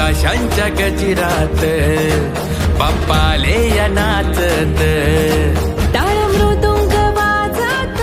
आकाशांच्या गजिरात बाप्पाले या नाचत टाळ मृदुंग वाजत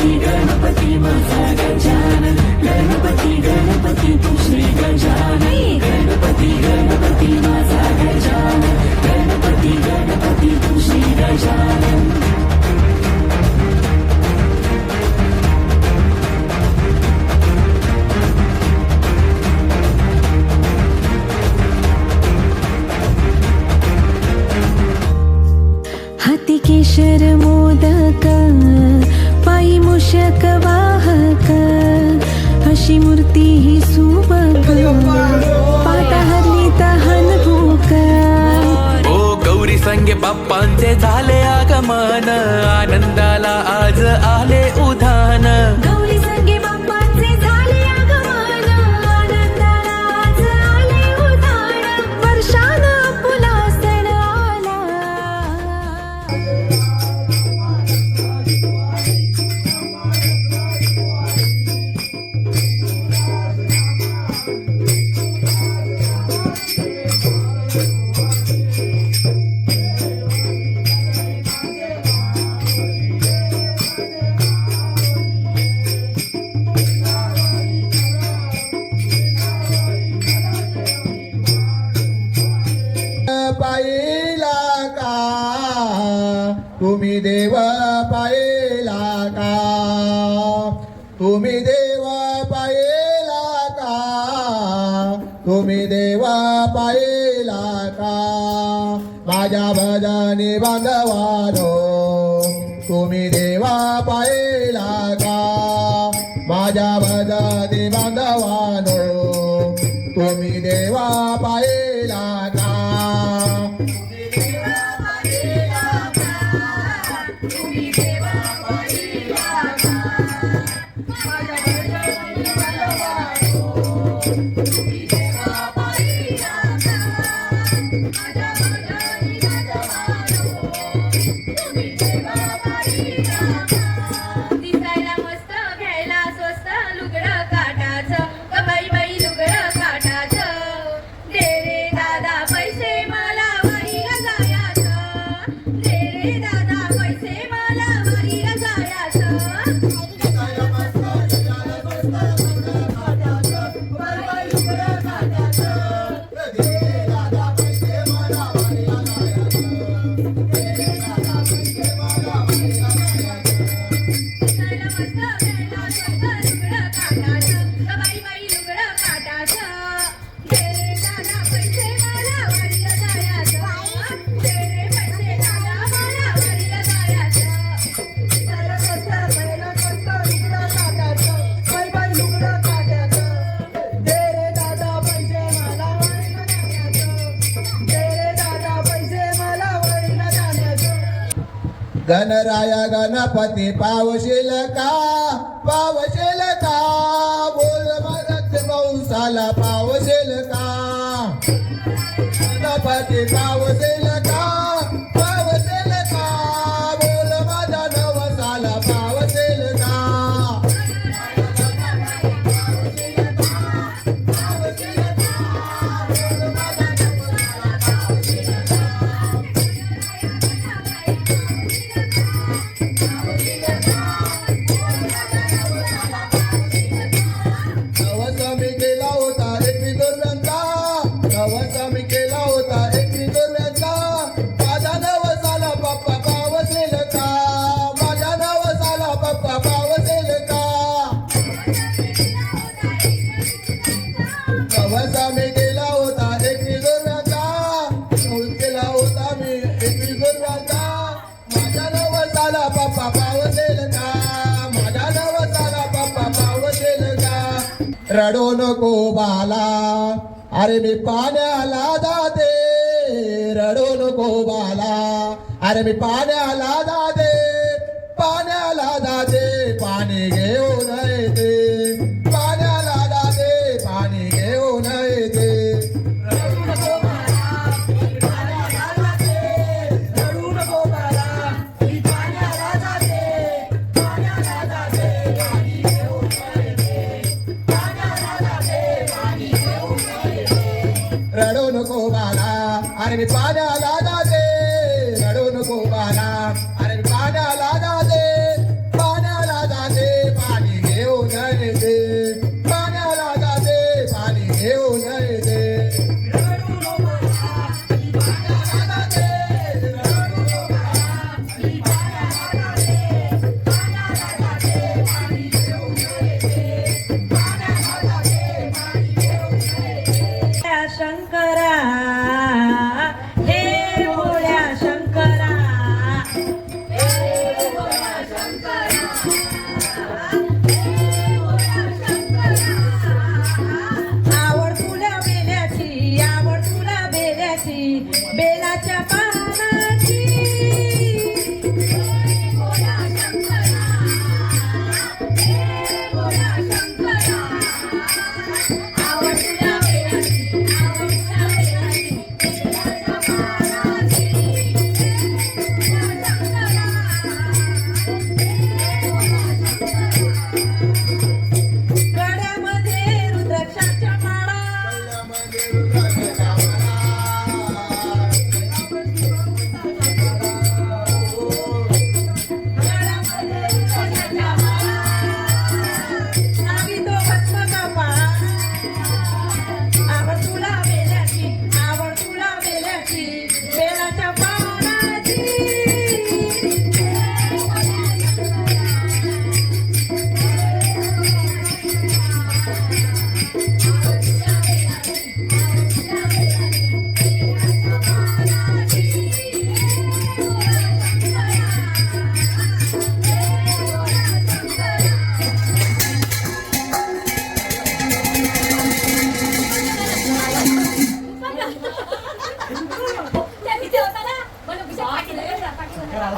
गणपती गणपती माझा गजानन गणपती गणपती तू श्री गजानन गणपती गणपती माझा गजानन गणपती गणपती तू श्री गजानन हाती केशर मोदक पायी मूषक वाहक अशी मूर्ती ही सुबक पाता हरली तहान भूक ओ गौरी संगे बाप्पांचे झाले आगमन आनंदाला आज आले उधान गौरी संगे बाप्पांचे झाले आगमन आनंदाला आज आले उधाण वर्षान फुला सण आला पाहिला का तुम्ही देव पाहिला का तुम्ही देव पाहिला का तुम्ही देव पाहिला का माझ्या भजनी बांधवानो तुम्ही देवा पाहिला का माझ्या भजनी बांधवानो तुम्ही देवा पाहिला का दिसायला मस्त घ्यायला स्वस्त लुगडं काटाचं ग बाई बाई लुगडं काटाचं दे रे दादा पैसे मला वारीला जायाचं दे रे दादा पैसे मला वारीला जायाचं दिसायला मस्त घ्यायला स्वस्त लुगडं काटाचं ग बाई बाई लुगडं काटाचं दे रे दादा पैसे मला वारीला जायाचं दे रे पैसे दादा मला वारीला जायाचं गणराया गणपती पावशील का बोल मरत पाऊसाला पावशील का गणपती पावशील का बोल माझ्या नवसाला पावशील का नवस मी केला होता एक दुर्व्यांचा नवस मी केला होता एक दुर्व्यांचा माझ्या नवसाला पप्पा पावसेल का माझ्या नवसाला पप्पा पावसेल का नवस मी केला होता एक दुर्व्यांचा नवस केला होता मी एक दुर्व्यांचा माझ्या नवसाला पप्पा पावसेल का माझ्या नवसाला पप्पा पावसेल का रडो नको बाला अरे मी पाण्याला जाते रडो नको बाला अरे मी पाण्याला जाते पाणी घेऊन येते पाण्याला जाते पाणी घेऊन येते रडू नको बाला मी पाण्याला जाते रडू नको बाला मी पाण्याला जाते पाणी घेऊन येते रडू नको बाला अरे मी पाण्याला जाते रडू नको बाला अरे मी पाण्याला जाते त्या तिथे होता ना म्हणून पाठी झालंय.